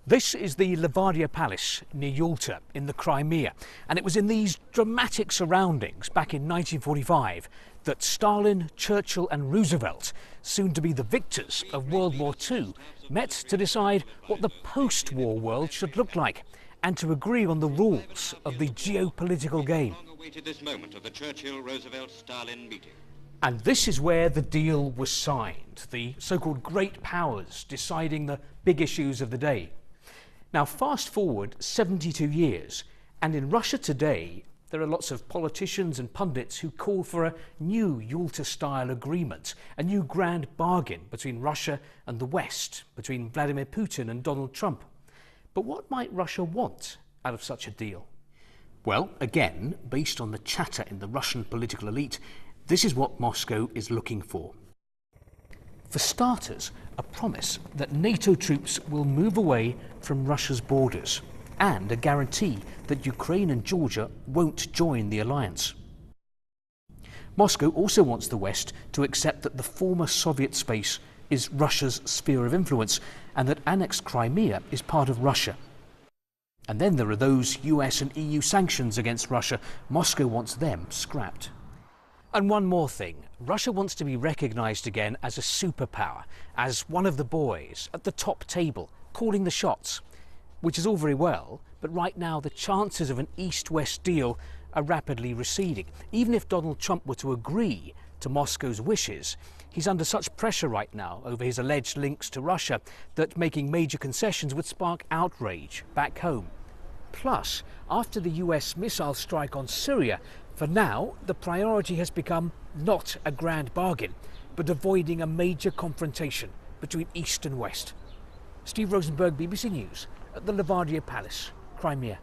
This is the Levadia Palace near Yalta in the Crimea, and it was in these dramatic surroundings back in 1945 that Stalin, Churchill and Roosevelt, soon to be the victors of World War II, met to decide what the post-war world should look like and to agree on the rules of the geopolitical game. And this is where the deal was signed, the so-called great powers deciding the big issues of the day. Now, fast forward 72 years, and in Russia today, there are lots of politicians and pundits who call for a new Yalta-style agreement, a new grand bargain between Russia and the West, between Vladimir Putin and Donald Trump. But what might Russia want out of such a deal? Well, again, based on the chatter in the Russian political elite, this is what Moscow is looking for. For starters, a promise that NATO troops will move away from Russia's borders and a guarantee that Ukraine and Georgia won't join the alliance. Moscow also wants the West to accept that the former Soviet space is Russia's sphere of influence and that annexed Crimea is part of Russia. And then there are those US and EU sanctions against Russia. Moscow wants them scrapped. And one more thing, Russia wants to be recognised again as a superpower, as one of the boys at the top table, calling the shots, which is all very well, but right now the chances of an East-West deal are rapidly receding. Even if Donald Trump were to agree to Moscow's wishes, he's under such pressure right now over his alleged links to Russia that making major concessions would spark outrage back home. Plus, after the US missile strike on Syria, for now, the priority has become not a grand bargain, but avoiding a major confrontation between East and West. Steve Rosenberg, BBC News, at the Levadia Palace, Crimea.